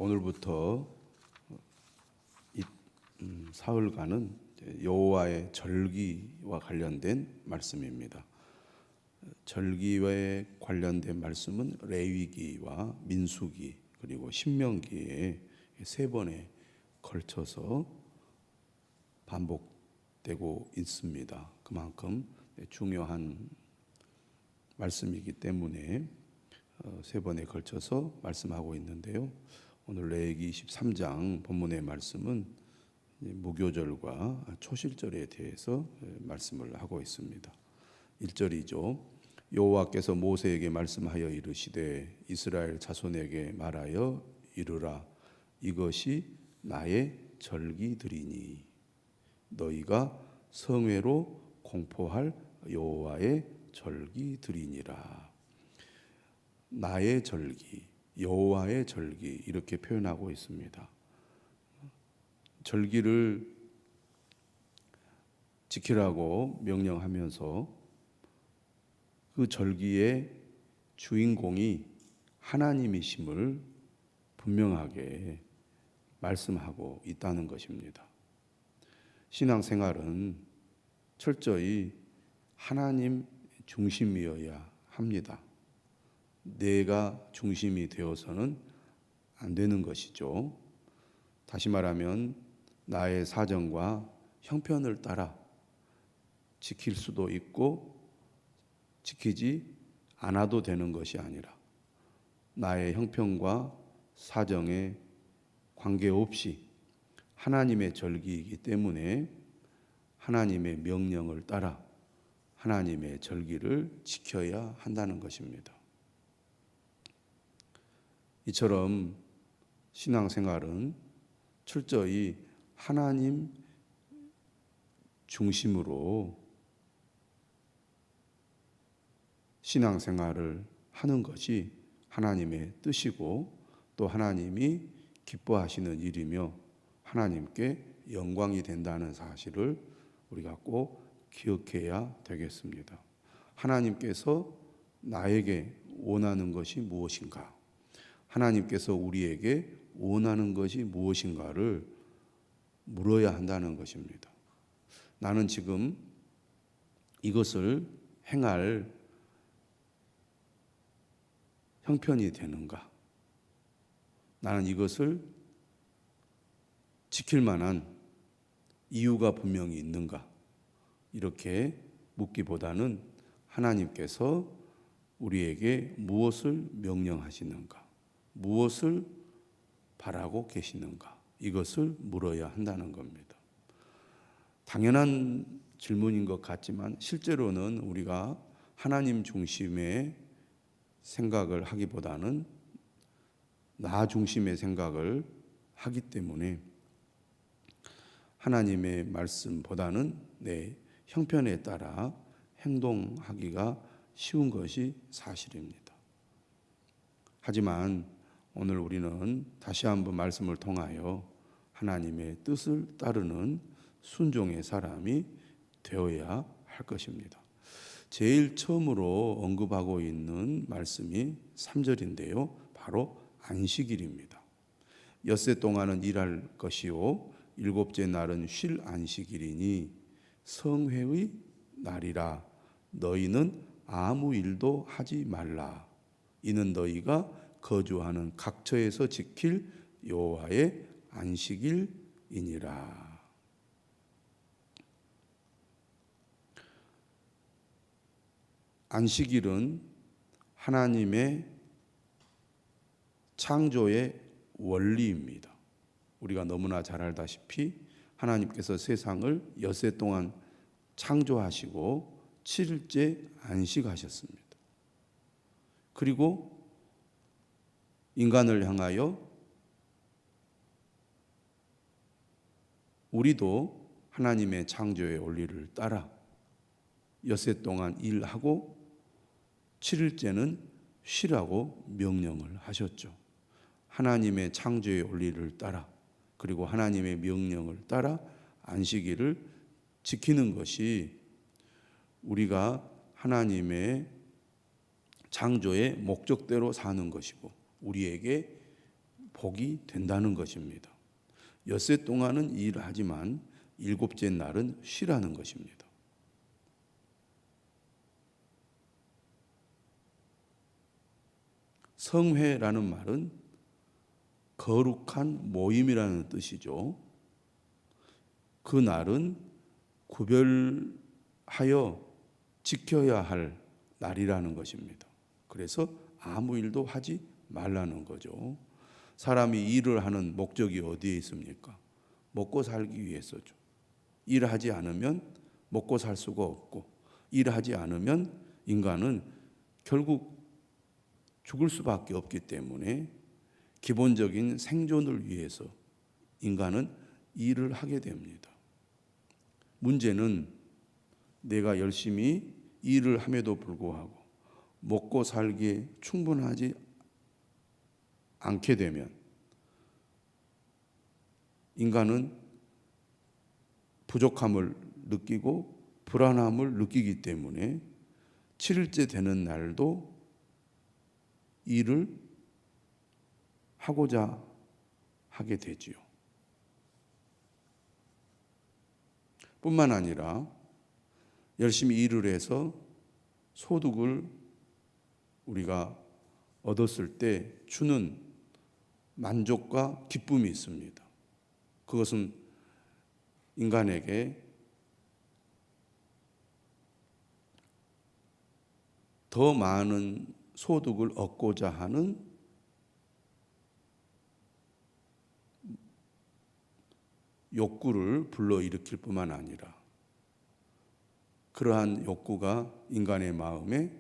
오늘부터 이 사흘간은 여호와의 절기와 관련된 말씀입니다. 절기에 관련된 말씀은 레위기와 민수기 그리고 신명기에 세 번에 걸쳐서 반복되고 있습니다. 그만큼 중요한 말씀이기 때문에 세 번에 걸쳐서 말씀하고 있는데요. 오늘 레위기 23장 본문의 말씀은 무교절과 초실절에 대해서 말씀을 하고 있습니다. 1절이죠. 여호와께서 모세에게 말씀하여 이르시되 이스라엘 자손에게 말하여 이르라. 이것이 나의 절기들이니 너희가 성회로 공포할 여호와의 절기들이니라. 나의 절기, 여호와의 절기 이렇게 표현하고 있습니다. 절기를 지키라고 명령하면서 그 절기의 주인공이 하나님이심을 분명하게 말씀하고 있다는 것입니다. 신앙생활은 철저히 하나님 중심이어야 합니다. 내가 중심이 되어서는 안 되는 것이죠. 다시 말하면 나의 사정과 형편을 따라 지킬 수도 있고 지키지 않아도 되는 것이 아니라 나의 형편과 사정에 관계없이 하나님의 절기이기 때문에 하나님의 명령을 따라 하나님의 절기를 지켜야 한다는 것입니다. 이처럼 신앙생활은 철저히 하나님 중심으로 신앙생활을 하는 것이 하나님의 뜻이고 또 하나님이 기뻐하시는 일이며 하나님께 영광이 된다는 사실을 우리가 꼭 기억해야 되겠습니다. 하나님께서 나에게 원하는 것이 무엇인가? 하나님께서 우리에게 원하는 것이 무엇인가를 물어야 한다는 것입니다. 나는 지금 이것을 행할 형편이 되는가? 나는 이것을 지킬 만한 이유가 분명히 있는가? 이렇게 묻기보다는 하나님께서 우리에게 무엇을 명령하시는가? 무엇을 바라고 계시는가? 이것을 물어야 한다는 겁니다. 당연한 질문인 것 같지만 실제로는 우리가 하나님 중심의 생각을 하기보다는 나 중심의 생각을 하기 때문에 하나님의 말씀보다는 내 형편에 따라 행동하기가 쉬운 것이 사실입니다. 하지만 오늘 우리는 다시 한번 말씀을 통하여 하나님의 뜻을 따르는 순종의 사람이 되어야 할 것입니다. 제일 처음으로 언급하고 있는 말씀이 3절인데요. 바로 안식일입니다. 엿새 동안은 일할 것이요 일곱째 날은 쉴 안식일이니 성회의 날이라. 너희는 아무 일도 하지 말라. 이는 너희가 거주하는 각처에서 지킬 여호와의 안식일이니라. 안식일은 하나님의 창조의 원리입니다. 우리가 너무나 잘 알다시피 하나님께서 세상을 엿새 동안 창조하시고 7일째 안식하셨습니다. 그리고 인간을 향하여 우리도 하나님의 창조의 원리를 따라 엿새 동안 일하고 7일째는 쉬라고 명령을 하셨죠. 하나님의 창조의 원리를 따라 그리고 하나님의 명령을 따라 안식일을 지키는 것이 우리가 하나님의 창조의 목적대로 사는 것이고 우리에게 복이 된다는 것입니다. 엿새 동안은 일하지만 일곱째 날은 쉬라는 것입니다. 성회라는 말은 거룩한 모임이라는 뜻이죠. 그 날은 구별하여 지켜야 할 날이라는 것입니다. 그래서 아무 일도 하지 말라는 거죠. 사람이 일을 하는 목적이 어디에 있습니까? 먹고 살기 위해서죠. 일하지 않으면 먹고 살 수가 없고, 일하지 않으면 인간은 결국 죽을 수밖에 없기 때문에 기본적인 생존을 위해서 인간은 일을 하게 됩니다. 문제는 내가 열심히 일을 함에도 불구하고 먹고 살기에 충분하지 않게 되면 인간은 부족함을 느끼고 불안함을 느끼기 때문에 7일째 되는 날도 일을 하고자 하게 되지요. 뿐만 아니라 열심히 일을 해서 소득을 우리가 얻었을 때 주는 만족과 기쁨이 있습니다. 그것은 인간에게 더 많은 소득을 얻고자 하는 욕구를 불러일으킬 뿐만 아니라 그러한 욕구가 인간의 마음에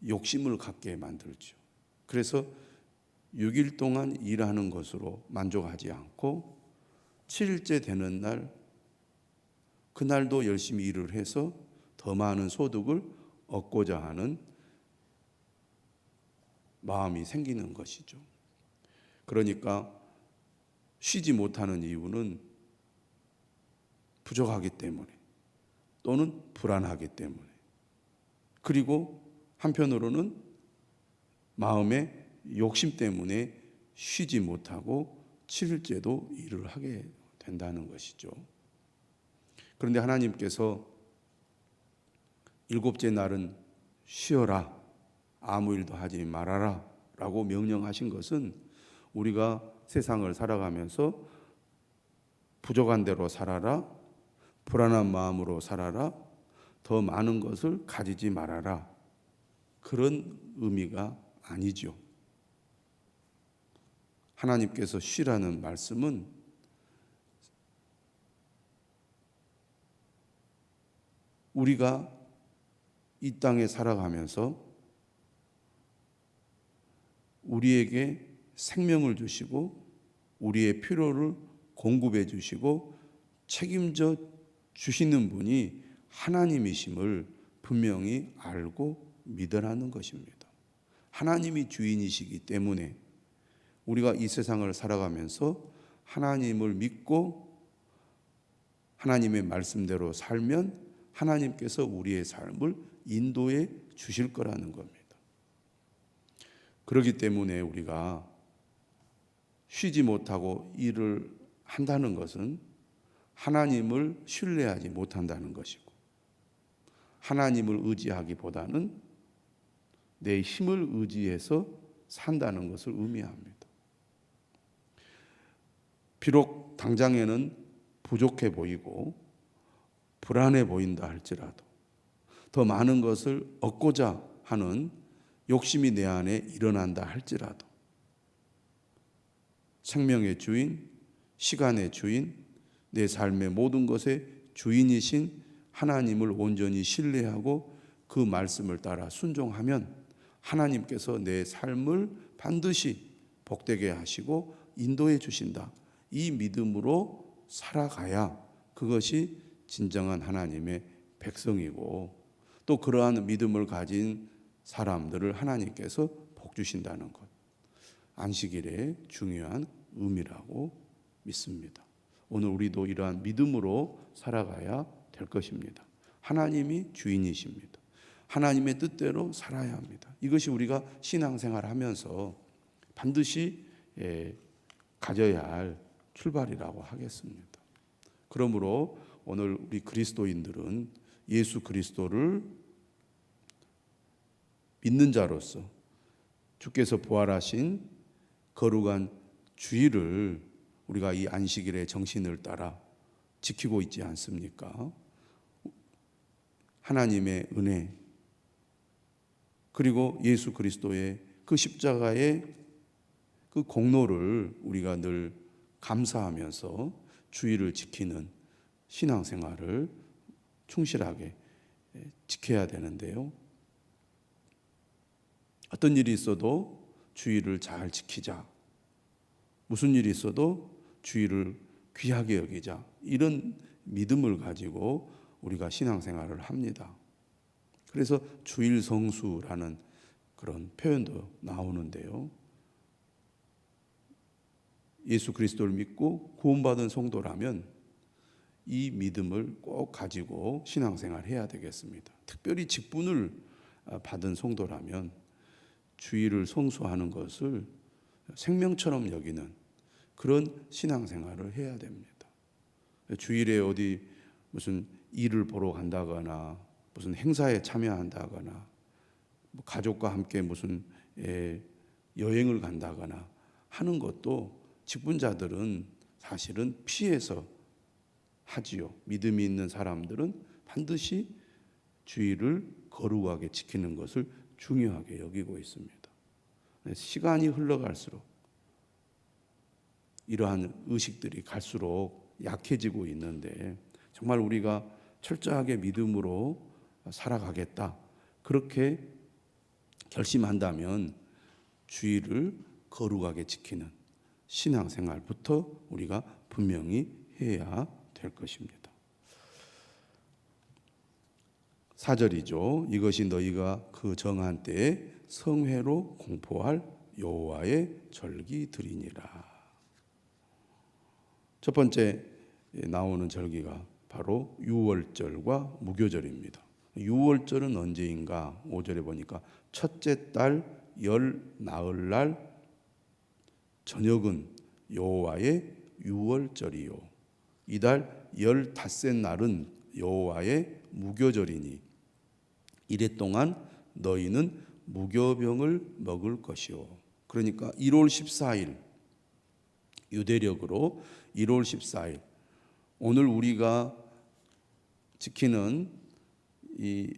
욕심을 갖게 만들죠. 그래서 6일 동안 일하는 것으로 만족하지 않고 7일째 되는 날, 그날도 열심히 일을 해서 더 많은 소득을 얻고자 하는 마음이 생기는 것이죠. 그러니까 쉬지 못하는 이유는 부족하기 때문에 또는 불안하기 때문에, 그리고 한편으로는 마음의 욕심 때문에 쉬지 못하고 7일째도 일을 하게 된다는 것이죠. 그런데 하나님께서 일곱째 날은 쉬어라, 아무 일도 하지 말아라 라고 명령하신 것은 우리가 세상을 살아가면서 부족한 대로 살아라, 불안한 마음으로 살아라, 더 많은 것을 가지지 말아라, 그런 의미가 아니죠. 하나님께서 쉬라는 말씀은 우리가 이 땅에 살아가면서 우리에게 생명을 주시고 우리의 필요를 공급해 주시고 책임져 주시는 분이 하나님이심을 분명히 알고 믿으라는 것입니다. 하나님이 주인이시기 때문에 우리가 이 세상을 살아가면서 하나님을 믿고 하나님의 말씀대로 살면 하나님께서 우리의 삶을 인도해 주실 거라는 겁니다. 그렇기 때문에 우리가 쉬지 못하고 일을 한다는 것은 하나님을 신뢰하지 못한다는 것이고, 하나님을 의지하기보다는 내 힘을 의지해서 산다는 것을 의미합니다. 비록 당장에는 부족해 보이고 불안해 보인다 할지라도, 더 많은 것을 얻고자 하는 욕심이 내 안에 일어난다 할지라도, 생명의 주인, 시간의 주인, 내 삶의 모든 것의 주인이신 하나님을 온전히 신뢰하고 그 말씀을 따라 순종하면 하나님께서 내 삶을 반드시 복되게 하시고 인도해 주신다. 이 믿음으로 살아가야 그것이 진정한 하나님의 백성이고, 또 그러한 믿음을 가진 사람들을 하나님께서 복 주신다는 것, 안식일의 중요한 의미라고 믿습니다. 오늘 우리도 이러한 믿음으로 살아가야 될 것입니다. 하나님이 주인이십니다. 하나님의 뜻대로 살아야 합니다. 이것이 우리가 신앙생활하면서 반드시 가져야 할 출발이라고 하겠습니다. 그러므로 오늘 우리 그리스도인들은 예수 그리스도를 믿는 자로서 주께서 부활하신 거룩한 주일을 우리가 이 안식일의 정신을 따라 지키고 있지 않습니까? 하나님의 은혜 그리고 예수 그리스도의 그 십자가의 그 공로를 우리가 늘 감사하면서 주일을 지키는 신앙생활을 충실하게 지켜야 되는데요. 어떤 일이 있어도 주일을 잘 지키자. 무슨 일이 있어도 주일을 귀하게 여기자. 이런 믿음을 가지고 우리가 신앙생활을 합니다. 그래서 주일 성수라는 그런 표현도 나오는데요. 예수 그리스도를 믿고 구원받은 성도라면 이 믿음을 꼭 가지고 신앙생활 해야 되겠습니다. 특별히 직분을 받은 성도라면 주일을 성수하는 것을 생명처럼 여기는 그런 신앙생활을 해야 됩니다. 주일에 어디 무슨 일을 보러 간다거나 무슨 행사에 참여한다거나 가족과 함께 무슨 여행을 간다거나 하는 것도 직분자들은 사실은 피해서 하지요. 믿음이 있는 사람들은 반드시 주일을 거룩하게 지키는 것을 중요하게 여기고 있습니다. 시간이 흘러갈수록 이러한 의식들이 갈수록 약해지고 있는데 정말 우리가 철저하게 믿음으로 살아가겠다 그렇게 결심한다면 주일을 거룩하게 지키는 신앙생활부터 우리가 분명히 해야 될 것입니다. 4절이죠. 이것이 너희가 그 정한 때에 성회로 공포할 여호와의 절기들이니라. 첫 번째 나오는 절기가 바로 유월절과 무교절입니다. 유월절은 언제인가? 5절에 보니까 첫째 달 열 나흘날 저녁은 여호와의 유월절이요 이달 15째 날은 여호와의 무교절이니 이래 동안 너희는 무교병을 먹을 것이요. 그러니까 1월 14일 유대력으로 1월 14일 오늘 우리가 지키는 이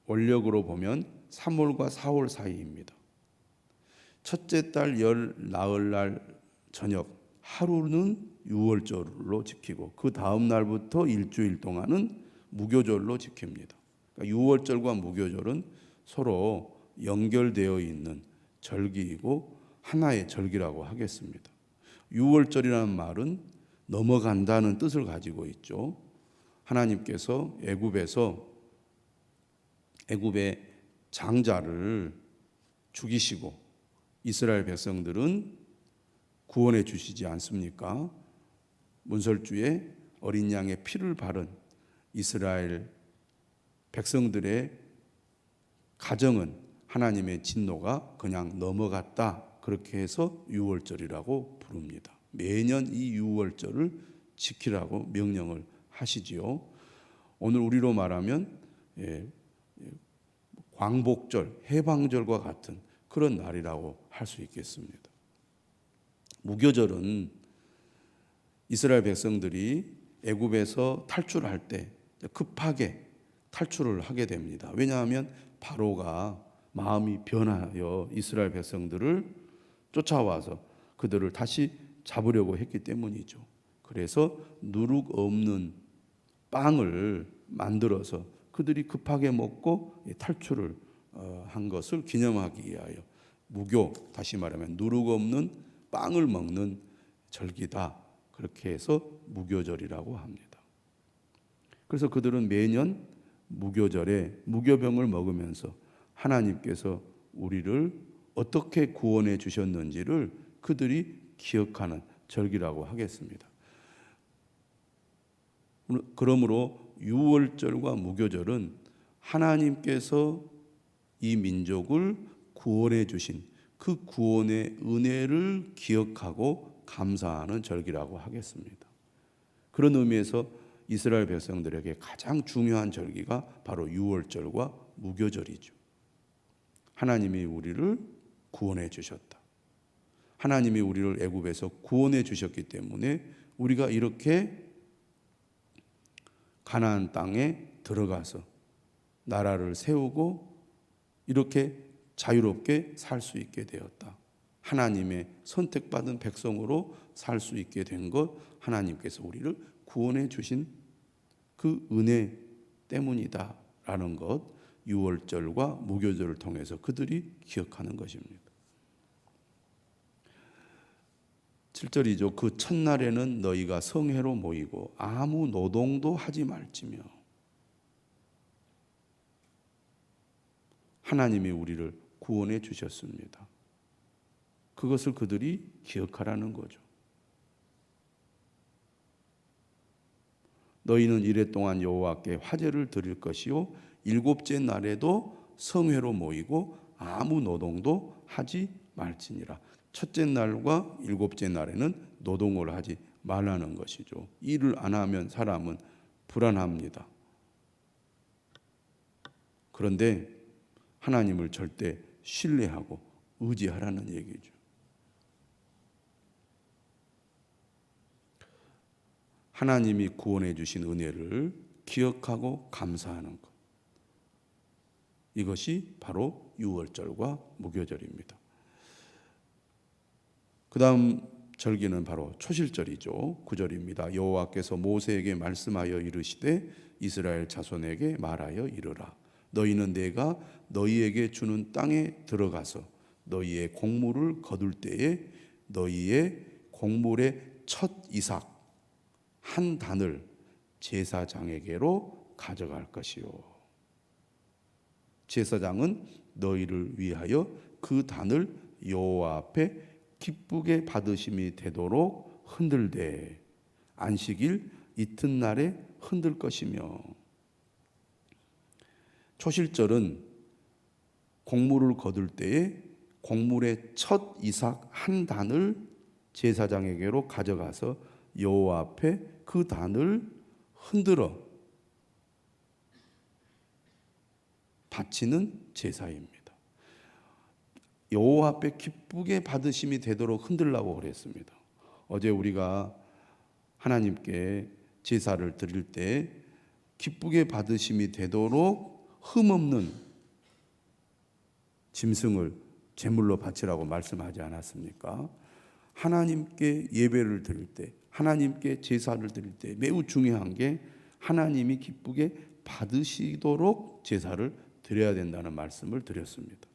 원력으로 보면 3월과 4월 사이입니다. 첫째 달 열 나흘날 저녁 하루는 유월절로 지키고 그 다음 날부터 일주일 동안은 무교절로 지킵니다. 그러니까 유월절과 무교절은 서로 연결되어 있는 절기이고 하나의 절기라고 하겠습니다. 유월절이라는 말은 넘어간다는 뜻을 가지고 있죠. 하나님께서 애굽의 장자를 죽이시고 이스라엘 백성들은 구원해 주시지 않습니까? 문설주에 어린 양의 피를 바른 이스라엘 백성들의 가정은 하나님의 진노가 그냥 넘어갔다. 그렇게 해서 유월절이라고 부릅니다. 매년 이 유월절을 지키라고 명령을 하시지요. 오늘 우리로 말하면 광복절, 해방절과 같은 그런 날이라고 할 수 있겠습니다. 무교절은 이스라엘 백성들이 애굽에서 탈출할 때 급하게 탈출을 하게 됩니다. 왜냐하면 바로가 마음이 변하여 이스라엘 백성들을 쫓아와서 그들을 다시 잡으려고 했기 때문이죠. 그래서 누룩 없는 빵을 만들어서 그들이 급하게 먹고 탈출을 한 것을 기념하기 위하여 무교, 다시 말하면 누룩 없는 빵을 먹는 절기다. 그렇게 해서 무교절이라고 합니다. 그래서 그들은 매년 무교절에 무교병을 먹으면서 하나님께서 우리를 어떻게 구원해 주셨는지를 그들이 기억하는 절기라고 하겠습니다. 그러므로 유월절과 무교절은 하나님께서 이 민족을 구원해 주신 그 구원의 은혜를 기억하고 감사하는 절기라고 하겠습니다. 그런 의미에서 이스라엘 백성들에게 가장 중요한 절기가 바로 유월절과 무교절이죠. 하나님이 우리를 구원해 주셨다. 하나님이 우리를 애굽에서 구원해 주셨기 때문에 우리가 이렇게 가나안 땅에 들어가서 나라를 세우고 이렇게 자유롭게 살 수 있게 되었다. 하나님의 선택받은 백성으로 살 수 있게 된 것, 하나님께서 우리를 구원해 주신 그 은혜 때문이다라는 것, 유월절과 무교절을 통해서 그들이 기억하는 것입니다. 7절이죠. 그 첫날에는 너희가 성회로 모이고 아무 노동도 하지 말지며. 하나님이 우리를 구원해 주셨습니다. 그것을 그들이 기억하라는 거죠. 너희는 이레 동안 여호와께 화제를 드릴 것이요 일곱째 날에도 성회로 모이고 아무 노동도 하지 말지니라. 첫째 날과 일곱째 날에는 노동을 하지 말라는 것이죠. 일을 안 하면 사람은 불안합니다. 그런데 하나님을 절대 신뢰하고 의지하라는 얘기죠. 하나님이 구원해 주신 은혜를 기억하고 감사하는 것. 이것이 바로 유월절과 무교절입니다. 그 다음 절기는 바로 초실절이죠. 9절입니다. 여호와께서 모세에게 말씀하여 이르시되 이스라엘 자손에게 말하여 이르라. 너희는 내가 너희에게 주는 땅에 들어가서 너희의 곡물을 거둘 때에 너희의 곡물의 첫 이삭 한 단을 제사장에게로 가져갈 것이요. 제사장은 너희를 위하여 그 단을 여호와 앞에 기쁘게 받으심이 되도록 흔들되 안식일 이튿날에 흔들 것이며. 초실절은 곡물을 거둘 때에 곡물의 첫 이삭 한 단을 제사장에게로 가져가서 여호와 앞에 그 단을 흔들어 바치는 제사입니다. 여호와 앞에 기쁘게 받으심이 되도록 흔들라고 그랬습니다. 어제 우리가 하나님께 제사를 드릴 때 기쁘게 받으심이 되도록 흠없는 짐승을 제물로 바치라고 말씀하지 않았습니까? 하나님께 예배를 드릴 때, 하나님께 제사를 드릴 때 매우 중요한 게 하나님이 기쁘게 받으시도록 제사를 드려야 된다는 말씀을 드렸습니다.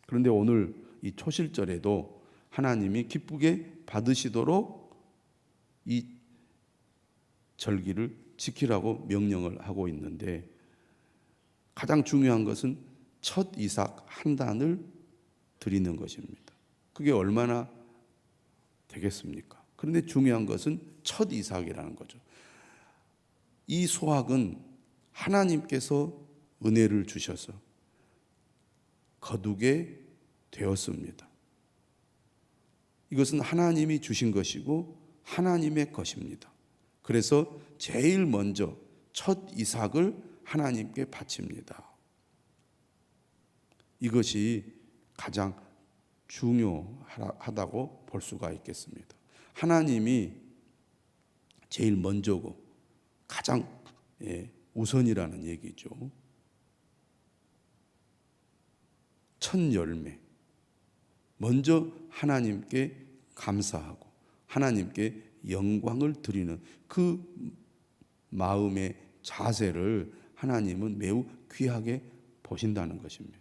그런데 오늘 이 초실절에도 하나님이 기쁘게 받으시도록 이 절기를 지키라고 명령을 하고 있는데, 가장 중요한 것은 첫 이삭 한 단을 드리는 것입니다. 그게 얼마나 되겠습니까? 그런데 중요한 것은 첫 이삭이라는 거죠. 이 소학은 하나님께서 은혜를 주셔서 거두게 되었습니다. 이것은 하나님이 주신 것이고 하나님의 것입니다. 그래서 제일 먼저 첫 이삭을 하나님께 바칩니다. 이것이 가장 중요하다고 볼 수가 있겠습니다. 하나님이 제일 먼저고 가장 우선이라는 얘기죠. 첫 열매, 먼저 하나님께 감사하고 하나님께 영광을 드리는 그 마음의 자세를 하나님은 매우 귀하게 보신다는 것입니다.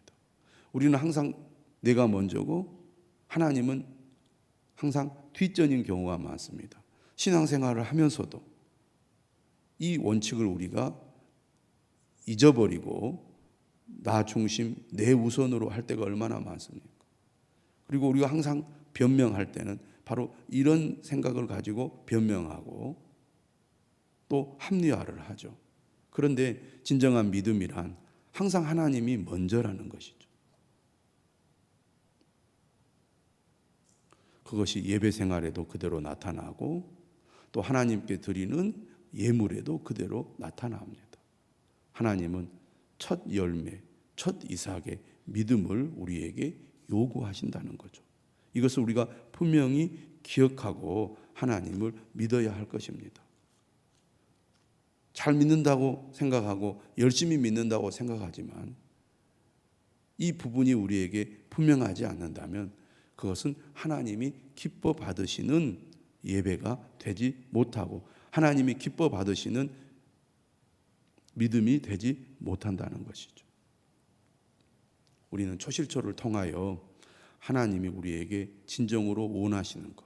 우리는 항상 내가 먼저고 하나님은 항상 뒷전인 경우가 많습니다. 신앙생활을 하면서도 이 원칙을 우리가 잊어버리고 나 중심, 내 우선으로 할 때가 얼마나 많습니까? 그리고 우리가 항상 변명할 때는 바로 이런 생각을 가지고 변명하고 또 합리화를 하죠. 그런데 진정한 믿음이란 항상 하나님이 먼저라는 것이죠. 그것이 예배 생활에도 그대로 나타나고 또 하나님께 드리는 예물에도 그대로 나타납니다. 하나님은 첫 열매, 첫 이삭의 믿음을 우리에게 요구하신다는 거죠. 이것을 우리가 분명히 기억하고 하나님을 믿어야 할 것입니다. 잘 믿는다고 생각하고 열심히 믿는다고 생각하지만 이 부분이 우리에게 분명하지 않는다면 그것은 하나님이 기뻐 받으시는 예배가 되지 못하고 하나님이 기뻐 받으시는 믿음이 되지 못한다는 것이죠. 우리는 초실초를 통하여 하나님이 우리에게 진정으로 원하시는 것,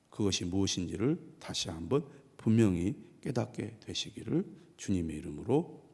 그것이 무엇인지를 다시 한번 분명히 깨닫게 되시기를 주님의 이름으로